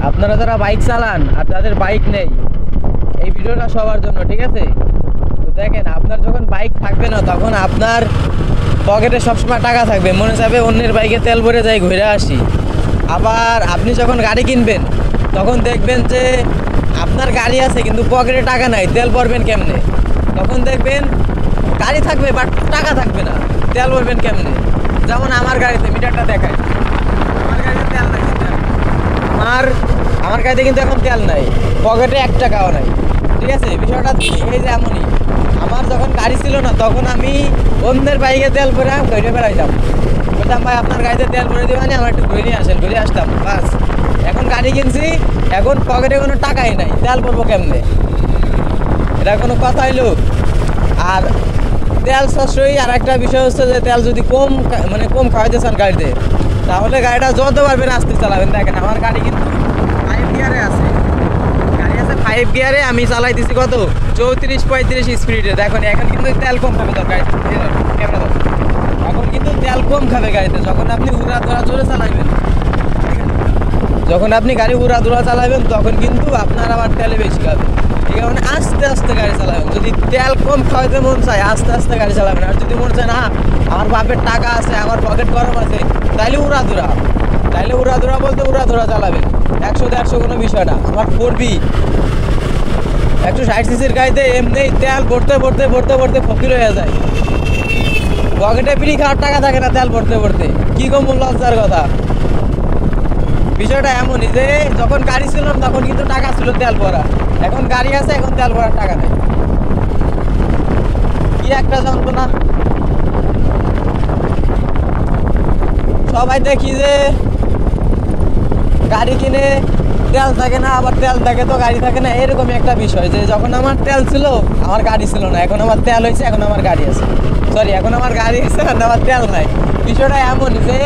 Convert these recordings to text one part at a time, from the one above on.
আপনারা যারা বাইক চালান আর যাদের বাইক নেই, এই ভিডিওটা সবার জন্য, ঠিক আছে? তো দেখেন, আপনার যখন বাইক থাকবে না তখন আপনার পকেটে সবসময় টাকা থাকবে, মনে চাইবে অন্যের বাইকে তেল ভরে যাই ঘুরে আসি। আবার আপনি যখন গাড়ি কিনবেন তখন দেখবেন যে আপনার গাড়ি আছে কিন্তু পকেটে টাকা নাই, তেল ভরবেন কেমনে? তখন দেখবেন গাড়ি থাকবে বাট টাকা থাকবে না, তেল ভরবেন কেমনে? যেমন আমার গাড়িতে, মিটারটা দেখায়, আমার গাড়িতে তেল নাই, আমার গাড়িতে কিন্তু এখন তেল নাই, পকেটে 1 টাকাও নাই, ঠিক আছে? বিষয়টা এই যে এমনই, আমার যখন গাড়ি ছিল না তখন আমি অন্যের বাইকে তেল ভরে ঘুরে বেড়াইতাম, বলতাম ভাই আপনার গাড়িতে তেল ভরে দেবেন, আমার একটু ঘুরে নিয়ে আসেন, ঘুরে আসতাম বাস। এখন গাড়ি কিনছি, এখন পকেটে কোনো টাকাই নাই, তেল ভরবো কেমনে? এটা কোনো কথা হইলো? আর তেল সাশ্রয়ী আর একটা বিষয় হচ্ছে যে তেল যদি কম খাওয়াইতে চান গাড়িতে, তাহলে গাড়িটা যত পারবেন আস্তে চালাবেন। দেখেন আমার গাড়ি কিন্তু 5 গিয়ারে আছে, গাড়ি আছে 5 গিয়ারে, আমি চালাইতেছি কত 34-35 স্পিডে। দেখুন এখন কিন্তু তেল কম খাবে গাড়িতে, ক্যামেরা দাও, এখন কিন্তু তেল কম খাবে গাড়িতে। যখন আপনি উড়াধুরা জোরে চালাবেন, যখন আপনি গাড়ি উড়াধুরা চালাবেন তখন কিন্তু আপনার আবার তেলে বেশি খাবে, ঠিক আছে? মানে আস্তে আস্তে গাড়ি চালাবেন, যদি তেল কম খাওয়াইতে মন চায় আস্তে আস্তে গাড়ি চালাবেন। আর যদি মন চায় না আমার বাপের টাকা আছে, আমার পকেট গরম আছে, তাইলে উড়াধুরা বলতে উড়াধুরা চালাবেন, 100-150 কোনো বিষয় না। আমার 4B 160 সিসির গাড়িতে এমনি তেল ভরতে ফকির হয়ে যায়, পকেটে বিড়ি খাওয়ার টাকা থাকে না তেল ভরতে। কি কম লজ্জার কথা। বিষয়টা এমনই যে যখন গাড়ি ছিল তখন কিন্তু টাকা ছিল তেল ভরা, এখন গাড়ি আছে, এখন তেল ভরার টাকা নেই। কি একটা যন্ত্রণা। সবাই দেখি যে গাড়ি কিনে তেল থাকে না, আবার তেল থাকে তো গাড়ি থাকে না, এরকমই একটা বিষয় যে যখন আমার তেল ছিল আমার গাড়ি ছিল না, এখন আমার তেল হয়েছে এখন আমার গাড়ি আছে, এখন আমার গাড়ি আছে আর আমার তেল নাই। বিষয়টা এমনই যে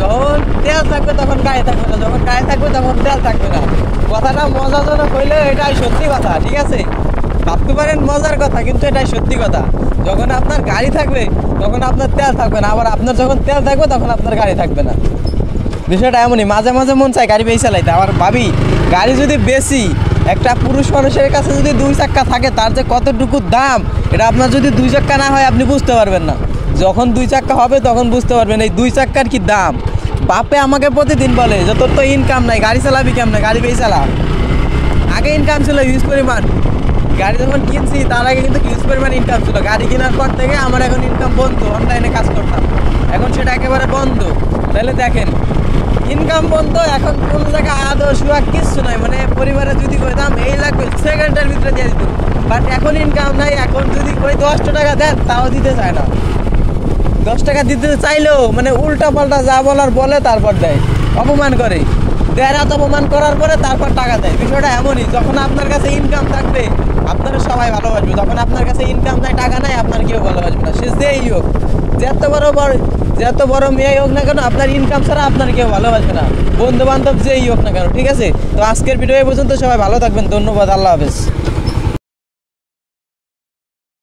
যখন তেল থাকবে তখন গাড়ি থাকবে না, যখন গাড়ি থাকবে তখন তেল থাকবে না। কথাটা মজাজনক হইলে এটাই সত্যি কথা, ঠিক আছে? ভাবতে পারেন মজার কথা, কিন্তু এটাই সত্যি কথা। যখন আপনার গাড়ি থাকবে তখন আপনার তেল থাকবে না, আবার আপনার যখন তেল থাকবে তখন আপনার গাড়ি থাকবে না। বিষয়টা এমনই, মাঝে মাঝে মন চায় গাড়ি বেশি চালাইতে। আবার ভাবি গাড়ি যদি বেশি, একটা পুরুষ মানুষের কাছে যদি 2 চাক্কা থাকে তার যে কতটুকু দাম, এটা আপনার যদি 2 চাক্কা না হয় আপনি বুঝতে পারবেন না। যখন 2 চাক্কা হবে তখন বুঝতে পারবেন এই 2 চাক্কার কি দাম। বাপে আমাকে প্রতিদিন বলে যে তোর তো ইনকাম নাই, গাড়ি চালাবি কেমনে, গাড়ি বেশি চালা। আগে ইনকাম ছিল হিউজ পরিমাণ, গাড়ি যখন কিনছি তার আগে কিন্তু হিউজ পরিমাণ ইনকাম ছিল। গাড়ি কেনার পর থেকে আমার এখন ইনকাম বন্ধ, অনলাইনে কাজ করতাম, এখন সেটা একেবারে বন্ধ। তাহলে দেখেন ইনকাম বন্ধ, এখন কোনো জায়গায় আদৌ সুযোগ কিচ্ছু নাই। মানে পরিবারে যদি কইতাম এই লাগবে সেকেন্ডের ভিতরে দিয়ে দিত, বাট এখন ইনকাম নাই। এখন যদি ওই 10 টাকা দেন তাও দিতে চায় না, 10 টাকা দিতে চাইলেও মানে উল্টা পাল্টা যা বলার বলে তারপর দেয়, অপমান করে, রাত অপমান করার পরে তারপর টাকা দেয়। বিষয়টা এমনই, যখন আপনার কাছে ইনকাম থাকবে আপনারা সবাই ভালোবাসবে, যখন আপনার কাছে ইনকাম নাই, টাকা নাই, আপনার কেউ ভালোবাসবে না। সে যেই হোক, যত বড় মেয়ে হোক না কেন, আপনার ইনকাম ছাড়া আপনার কেউ ভালোবাসবে না, বন্ধু বান্ধব যেই হোক না কেন, ঠিক আছে? তো আজকের ভিডিও এই পর্যন্ত, সবাই ভালো থাকবেন, ধন্যবাদ, আল্লাহ হাফেজ।